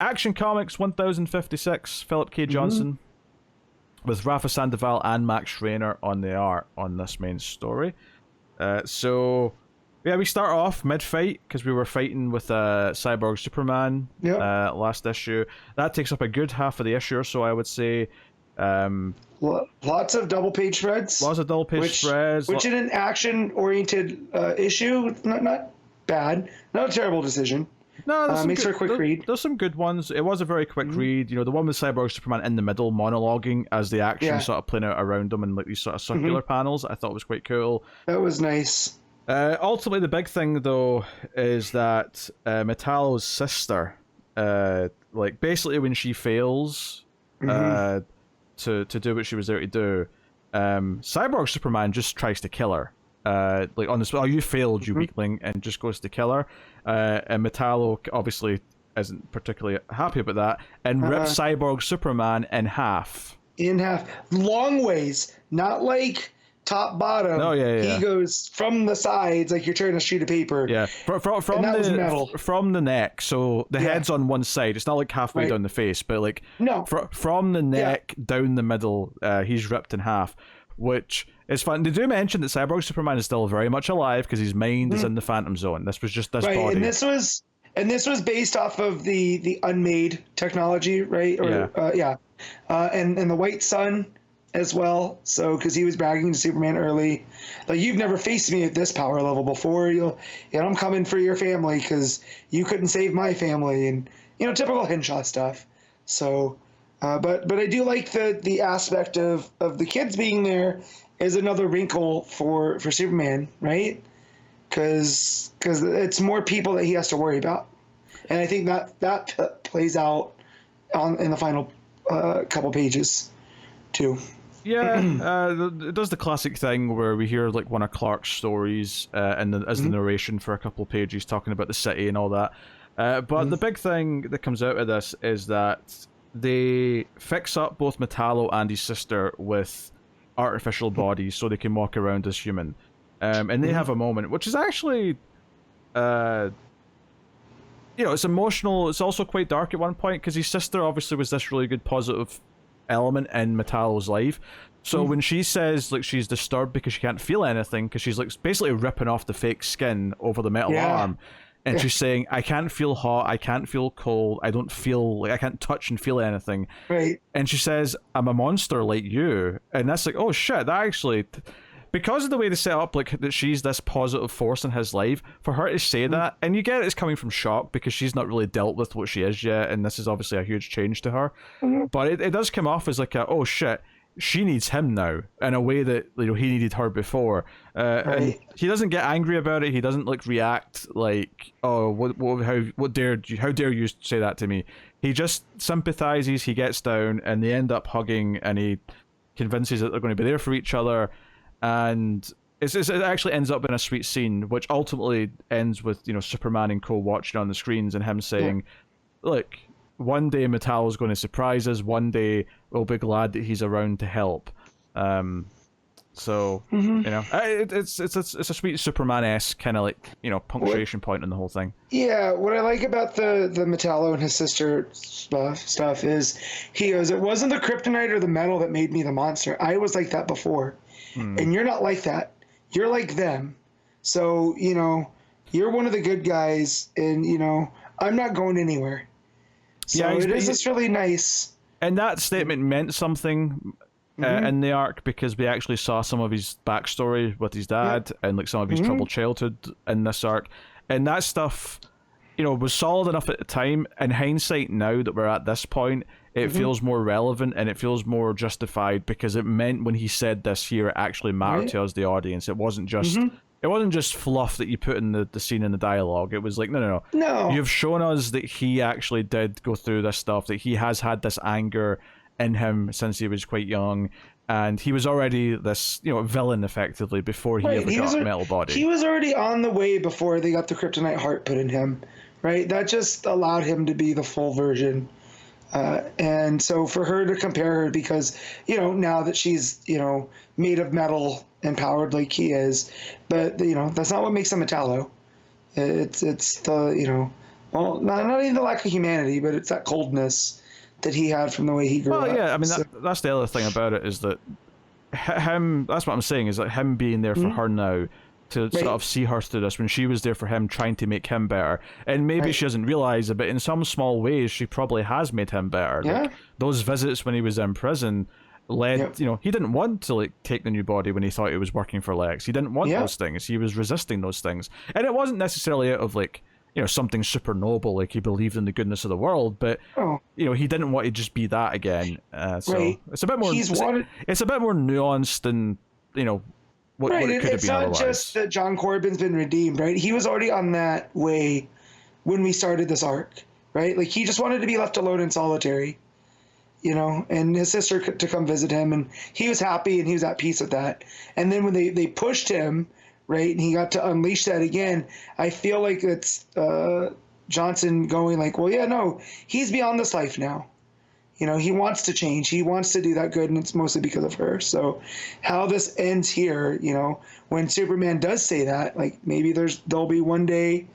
Action Comics 1056, Philip K. Mm-hmm. Johnson, with Rafa Sandoval and Max Schreiner on the art on this main story. So yeah, we start off mid-fight because we were fighting with Cyborg Superman last issue. That takes up a good half of the issue or so, I would say. Lots of double-page spreads. Lots of double-page spreads. Which in an action-oriented issue, not bad. Not a terrible decision. No, makes for a quick read. There's some good ones. It was a very quick read. You know, the one with Cyborg Superman in the middle monologuing as the action sort of playing out around him in like these sort of circular panels, I thought was quite cool. That was nice. Ultimately, the big thing though is that Metallo's sister, like basically when she fails, to do what she was there to do, Cyborg Superman just tries to kill her. Like on the spot, you failed, you weakling, and just goes to kill her. And Metallo obviously isn't particularly happy about that, and rips Cyborg Superman in half. Long ways, not like top bottom. Oh yeah. He goes from the sides like you're tearing a sheet of paper. Yeah, from the neck. So the head's on one side. It's not like halfway down the face, but like from the neck down the middle, he's ripped in half, which is fun. They do mention that Cyborg Superman is still very much alive because his mind is in the Phantom Zone. This was just this body. And this was based off of the unmade technology, right? And the White Sun as well. So because he was bragging to Superman early, like, you've never faced me at this power level before. I'm coming for your family because you couldn't save my family, and typical Henshaw stuff. So, but I do like the aspect of the kids being there is another wrinkle for Superman, right? Because it's more people that he has to worry about, and I think that plays out in the final couple pages too. Yeah, it does the classic thing where we hear like one of Clark's stories as the narration for a couple of pages talking about the city and all that. But the big thing that comes out of this is that they fix up both Metallo and his sister with artificial bodies so they can walk around as human. And they have a moment, which is actually, it's emotional. It's also quite dark at one point because his sister obviously was this really good positive element in Metallo's life. So when she says like she's disturbed because she can't feel anything because she's like basically ripping off the fake skin over the metal arm, and she's saying, I can't feel hot, I can't feel cold, I don't feel like I can't touch and feel anything. Right. And she says, I'm a monster like you. And that's like, oh shit, that actually, because of the way they set up like that she's this positive force in his life, for her to say that, and you get it's coming from shock because she's not really dealt with what she is yet, and this is obviously a huge change to her. But it does come off as like oh shit, she needs him now in a way that he needed her before. And he doesn't get angry about it. He doesn't like react like, oh, how dare you say that to me. He just sympathizes. He gets down, and they end up hugging, and he convinces that they're going to be there for each other. And it actually ends up in a sweet scene, which ultimately ends with Superman and co watching on the screens and him saying, "Look, one day Metallo's going to surprise us. One day we'll be glad that he's around to help." So it's a sweet Superman-esque kind of like punctuation point in the whole thing. Yeah, what I like about the Metallo and his sister stuff is he goes, it wasn't the kryptonite or the metal that made me the monster. I was like that before. And you're not like that. You're like them. So, you're one of the good guys, and, I'm not going anywhere. So it's really nice. And that statement meant something in the arc because we actually saw some of his backstory with his dad and like some of his troubled childhood in this arc. And that stuff, was solid enough at the time. In hindsight, now that we're at this point, it feels more relevant and it feels more justified because it meant when he said this here, it actually mattered to us, the audience. It wasn't just fluff that you put in the scene in the dialogue. It was like, no. You've shown us that he actually did go through this stuff, that he has had this anger in him since he was quite young, and he was already this villain effectively before he ever got a metal body. He was already on the way before they got the kryptonite heart put in him, right? That just allowed him to be the full version. And so for her to compare her, because now that she's made of metal and powered like he is, but that's not what makes him Metallo. It's the well, not even the lack of humanity, but it's that coldness that he had from the way he grew Well, up. yeah, I mean, So, that's the other thing about it is that him, that's what I'm saying, is that him being there for her now to sort of see her through this when she was there for him trying to make him better. And maybe she doesn't realize it, but in some small ways, she probably has made him better. Yeah. Like, those visits when he was in prison led, he didn't want to like take the new body when he thought he was working for Lex. He didn't want those things. He was resisting those things. And it wasn't necessarily out of like, something super noble, like he believed in the goodness of the world, but he didn't want to just be that again. So it's a bit more. It's a bit more nuanced than what it could have been otherwise. It's not just that John Corbin's been redeemed, right? He was already on that way when we started this arc, right? Like he just wanted to be left alone and solitary, and his sister to come visit him, and he was happy and he was at peace with that. And then when they pushed him, right, and he got to unleash that again, I feel like it's Johnson going like, well, yeah, no, he's beyond this life now. He wants to change. He wants to do that good, and it's mostly because of her. So how this ends here, when Superman does say that, like maybe there'll be one day,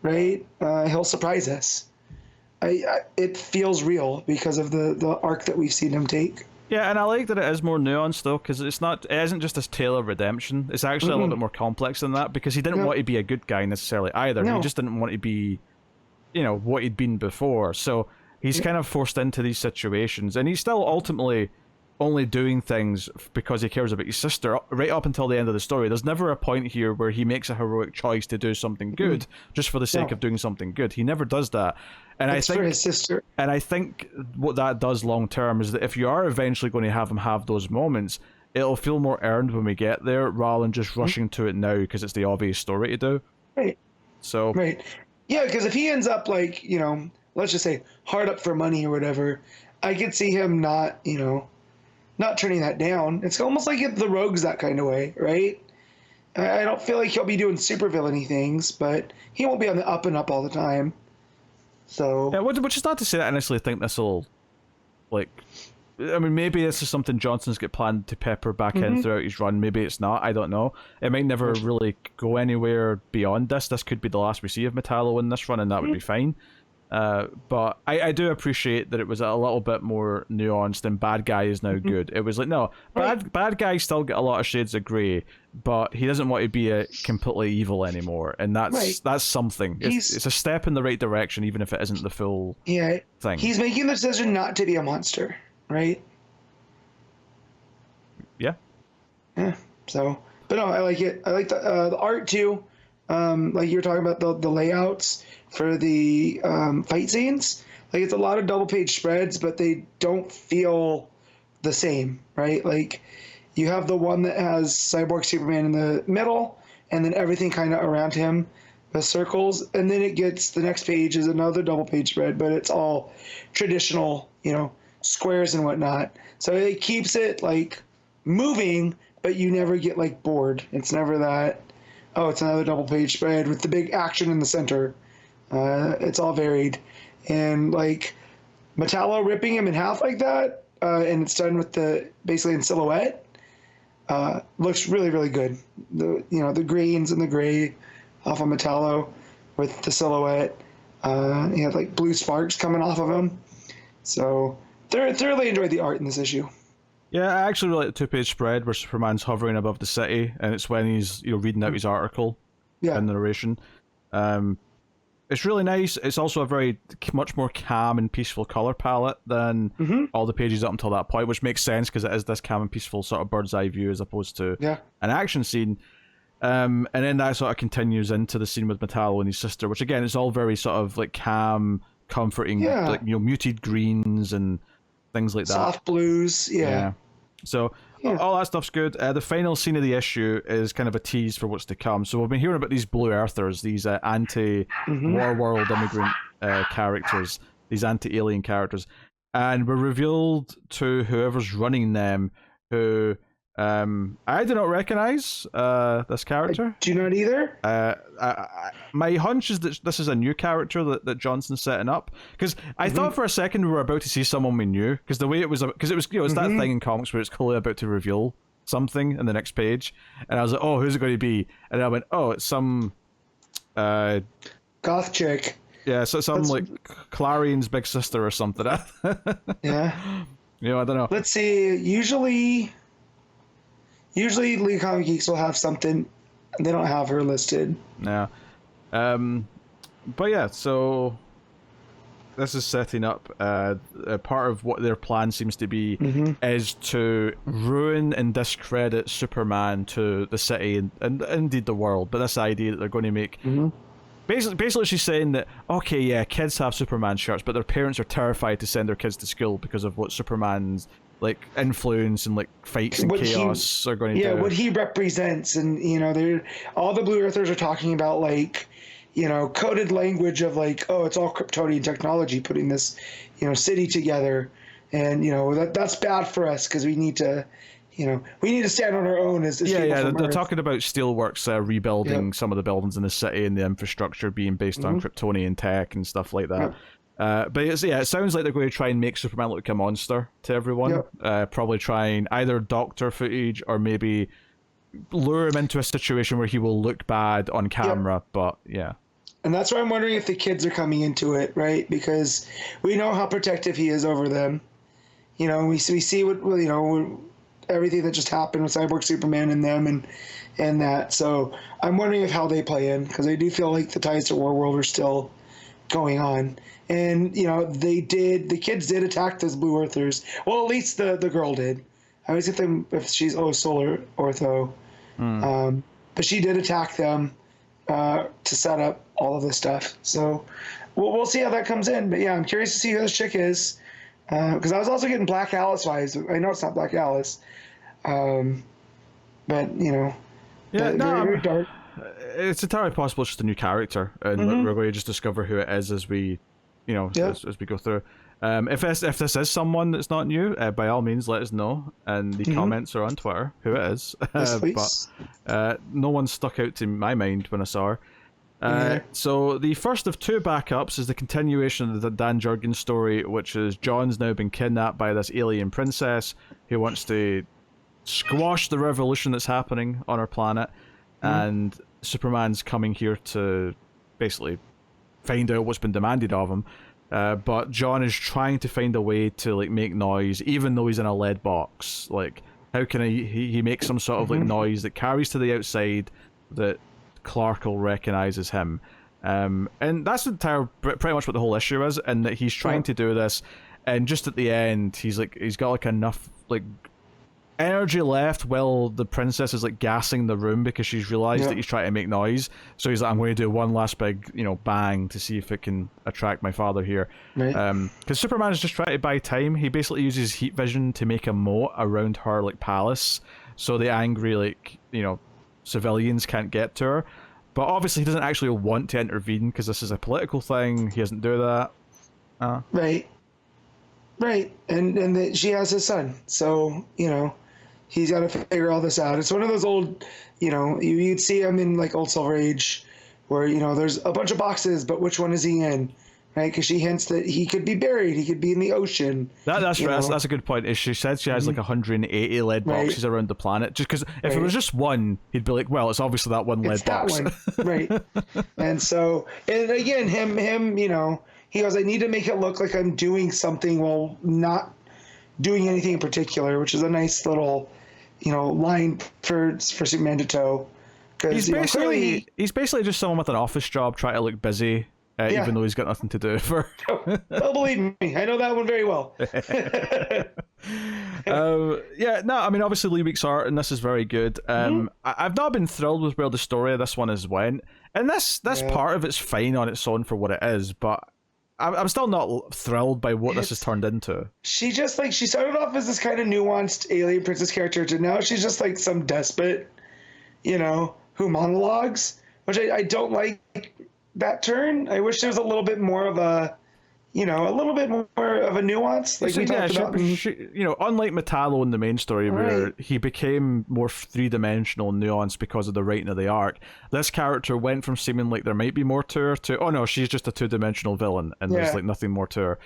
right, he'll surprise us. It feels real because of the arc that we've seen him take. Yeah, and I like that it is more nuanced though, because it isn't just this tale of redemption. It's actually a little bit more complex than that, because he didn't want to be a good guy necessarily either. He just didn't want to be, what he'd been before. So he's kind of forced into these situations, and he's still ultimately only doing things because he cares about his sister right up until the end of the story. There's never a point here where he makes a heroic choice to do something good just for the sake of doing something good. He never does that. And it's for his sister. And I think what that does long term is that if you are eventually going to have him have those moments, it'll feel more earned when we get there rather than just rushing to it now because it's the obvious story to do. Right. So. Right. Yeah, because if he ends up like, let's just say hard up for money or whatever, I could see him not turning that down. It's almost like the Rogue's that kind of way, right? I don't feel like he'll be doing super villainy things, but he won't be on the up and up all the time. So yeah, which is not to say that I necessarily think this will, maybe this is something Johnson's got planned to pepper back in throughout his run. Maybe it's not. I don't know. It might never really go anywhere beyond this. This could be the last we see of Metallo in this run, and that would be fine. But I do appreciate that it was a little bit more nuanced, and bad guy is now good. It was like, no, bad guy still get a lot of shades of grey, but he doesn't want to be a completely evil anymore, and that's something. It's a step in the right direction, even if it isn't the full thing. He's making the decision not to be a monster, right? Yeah. Yeah. So, but no, I like it. I like the art too. Like you were talking about the layouts for the fight scenes. Like it's a lot of double page spreads, but they don't feel the same, right? Like you have the one that has Cyborg Superman in the middle, and then everything kind of around him with circles, and then the next page is another double page spread, but it's all traditional, squares and whatnot. So it keeps it like moving, but you never get like bored. It's never that, oh, it's another double page spread with the big action in the center. It's all varied, and like Metallo ripping him in half like that, and it's done with basically in silhouette. Looks really, really good. The greens and the gray off of Metallo with the silhouette. You have like blue sparks coming off of him. So thoroughly enjoyed the art in this issue. Yeah, I actually really like the 2-page spread where Superman's hovering above the city, and it's when he's reading out his article in the narration. It's really nice. It's also a much more calm and peaceful color palette than all the pages up until that point, which makes sense because it is this calm and peaceful sort of bird's eye view as opposed to an action scene. And then that sort of continues into the scene with Metallo and his sister, which again is all very sort of like calm, comforting, like muted greens and things like that. Soft blues, So all that stuff's good. The final scene of the issue is kind of a tease for what's to come. So we've been hearing about these Blue Earthers, these anti-war world immigrant characters, these anti-alien characters, and we're revealed to whoever's running them, who I do not recognize this character. Do you not either? My hunch is that this is a new character that Johnson's setting up, because I thought for a second we were about to see someone we knew, because the way it was, because it was it's that thing in comics where it's clearly about to reveal something in the next page, and I was like, oh, who's it going to be? And I went, oh, it's some goth chick. Yeah, so some like Clarion's big sister or something. Yeah. You know, I don't know. Let's see. Usually League Comic Geeks will have something. They don't have her listed. Yeah. But yeah, so this is setting up part of what their plan seems to be is to ruin and discredit Superman to the city and indeed the world. But this idea that they're going to make basically she's saying that okay, yeah, kids have Superman shirts, but their parents are terrified to send their kids to school because of what Superman's like influence and like fights and chaos are going to do. Yeah, what he represents, and you know, they're all the Blue Earthers are talking about like, you know, coded language of like, oh, it's all Kryptonian technology putting this, you know, city together, and you know that's bad for us because we need to, you know, we need to stand on our own as people from they're Earth. Talking about Steelworks rebuilding some of the buildings in the city and the infrastructure being based on Kryptonian tech and stuff like that. But it sounds like they're going to try and make Superman look like a monster to everyone. Probably trying either doctor footage or maybe lure him into a situation where he will look bad on camera. But yeah. And that's why I'm wondering if the kids are coming into it, right? Because we know how protective he is over them. You know, we see what, you know, everything that just happened with Cyborg Superman and them and that. So I'm wondering if how they play in, because I do feel like the ties to Warworld are still going on. And, you know, the kids did attack those Blue Earthers. Well, at least the girl did. I always get them if she's Solar Ortho. But she did attack them to set up all of this stuff. So we'll see how that comes in. But yeah, I'm curious to see who this chick is. Because I was also getting Black Alice vibes. I know it's not Black Alice. But, you know, very dark. It's entirely possible it's just a new character. And we're going to just discover who it is as we, you know, as we go through. If this is someone that's not new, by all means, let us know. And the comments are on Twitter who it is. Yes, but no one stuck out to my mind when I saw her. So the first of two backups is the continuation of the Dan Jurgens story, which is John's now been kidnapped by this alien princess who wants to squash the revolution that's happening on our planet, and Superman's coming here to basically find out what's been demanded of him. But John is trying to find a way to like make noise, even though he's in a lead box. Like, how can he make some sort of like noise that carries to the outside that Clark will recognize as him? And that's pretty much what the whole issue is, and that he's trying to do this, and just at the end, he's got like enough like energy left while the princess is like gassing the room because she's realized that he's trying to make noise. So he's like, I'm going to do one last big, you know, bang to see if it can attract my father here. Because Superman is just trying to buy time. He basically uses heat vision to make a moat around her like palace, so the angry like, you know, civilians can't get to her. But obviously he doesn't actually want to intervene because this is a political thing. He doesn't do that. Right. And she has his son, so you know, he's got to figure all this out. It's one of those old, you know, you'd see him in like old Silver Age, where you know there's a bunch of boxes, but which one is he in? Right? Because she hints that he could be buried, he could be in the ocean. That's right. That's a good point. Is she said she has like 180 lead boxes around the planet? Just because if it was just one, he'd be like, well, it's obviously that one lead box. That one, right? And so, and again, him, you know, he goes, I need to make it look like I'm doing something while not doing anything in particular, which is a nice little, you know, line for Superman to toe. He's basically just someone with an office job trying to look busy. Even though he's got nothing to do for. Well, believe me, I know that one very well. I mean, obviously Lee Week's art, and this is very good. I've not been thrilled with where the story of this one has went, and this part of it's fine on its own for what it is, but I'm still not thrilled by what this has turned into. She just like she started off as this kind of nuanced alien princess character, to now she's just like some despot, you know, who monologues, which I don't like. That turn, I wish there was a little bit more of a, you know, a little bit more of a nuance, like we talked about. You know, unlike Metallo in the main story, where he became more three-dimensional nuance because of the writing of the arc, this character went from seeming like there might be more to her to, oh no, she's just a two-dimensional villain, and there's like nothing more to her.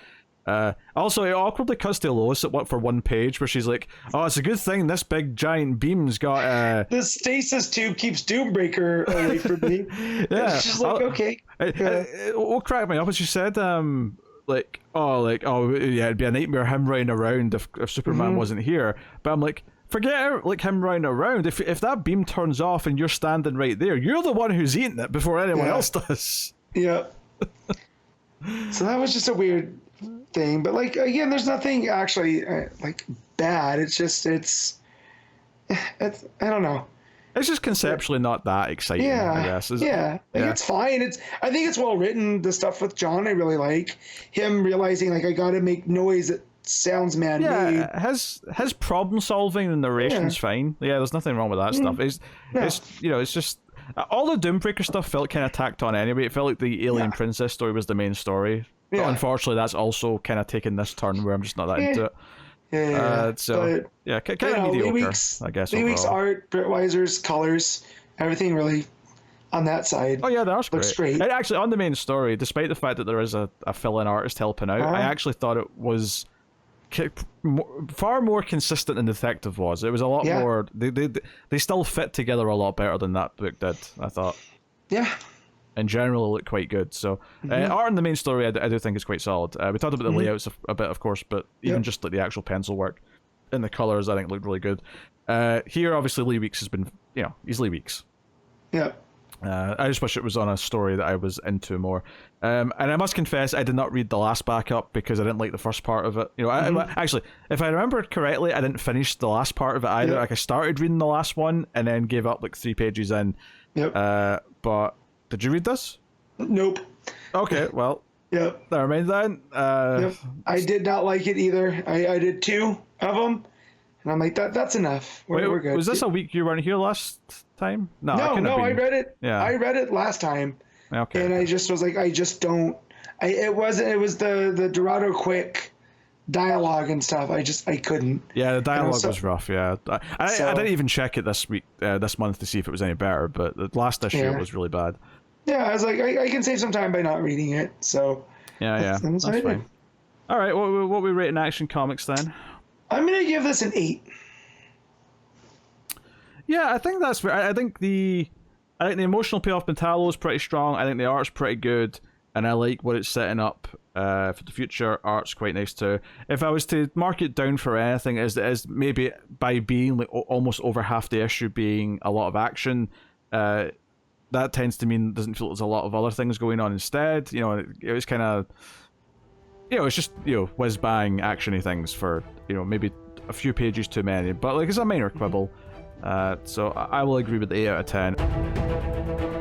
Also, it awkwardly cuts to Lois for one page where she's like, "Oh, it's a good thing this big giant beam's got." The stasis tube keeps Doombreaker away from me. Yeah, She's like, okay. What cracked me up is she said, oh, yeah, it'd be a nightmare him running around if Superman wasn't here. But I'm like, forget him running around. If that beam turns off and you're standing right there, you're the one who's eating it before anyone else does. Yeah. So that was just a weird thing, but like again, there's nothing actually like bad. It's just it's I don't know. It's just conceptually not that exciting. I guess. It's fine. I think it's well written. The stuff with John I really like. Him realizing like I got to make noise that sounds man-made. Yeah, his problem solving and narration's fine. Yeah, there's nothing wrong with that stuff. It's just all the Doombreaker stuff felt kind of tacked on anyway. It felt like the Alien Princess story was the main story. But unfortunately, that's also kind of taken this turn where I'm just not that into it. Kind of mediocre, I guess. Lee Week's art, Britt Weiser's colors, everything really on that side. Oh yeah, that's looks great. And actually, on the main story, despite the fact that there is a fill-in artist helping out, I actually thought it was far more consistent than Detective was. It was a lot more. They still fit together a lot better than that book did, I thought. Yeah. In general, it looked quite good. So, art in the main story, I do think is quite solid. We talked about the layouts a bit, of course, but even just like the actual pencil work and the colors, I think looked really good. Here, obviously, Lee Weeks has been, he's Lee Weeks. Yeah. I just wish it was on a story that I was into more. And I must confess, I did not read the last backup because I didn't like the first part of it. Actually, if I remember correctly, I didn't finish the last part of it either. Like I started reading the last one and then gave up like 3 pages in. Yep. But did you read this? Nope. Okay, well. Yep. Never mind then. I did not like it either. I did 2 of them, and I'm like, that's enough. We're good. Was this a week you weren't here last time? No, I read it. Yeah. I read it last time. Okay. And I just was like, I just don't. It was the Dorado Quick dialogue and stuff. I couldn't. Yeah, the dialogue was rough. Yeah, I didn't even check it this week, this month to see if it was any better. But the last issue was really bad. Yeah, I was like, I can save some time by not reading it. So that's fine. All right, what we rating Action Comics then? I'm gonna give this an 8. Yeah, I think that's fair. I think the emotional payoff Metallo is pretty strong. I think the art's pretty good, and I like what it's setting up for the future. Art's quite nice too. If I was to mark it down for anything, is maybe by being like almost over half the issue being a lot of action. That tends to mean doesn't feel there's a lot of other things going on instead. It was kind of, it's just whiz bang actiony things for maybe a few pages too many. But like it's a minor quibble. So I will agree with the 8 out of 10.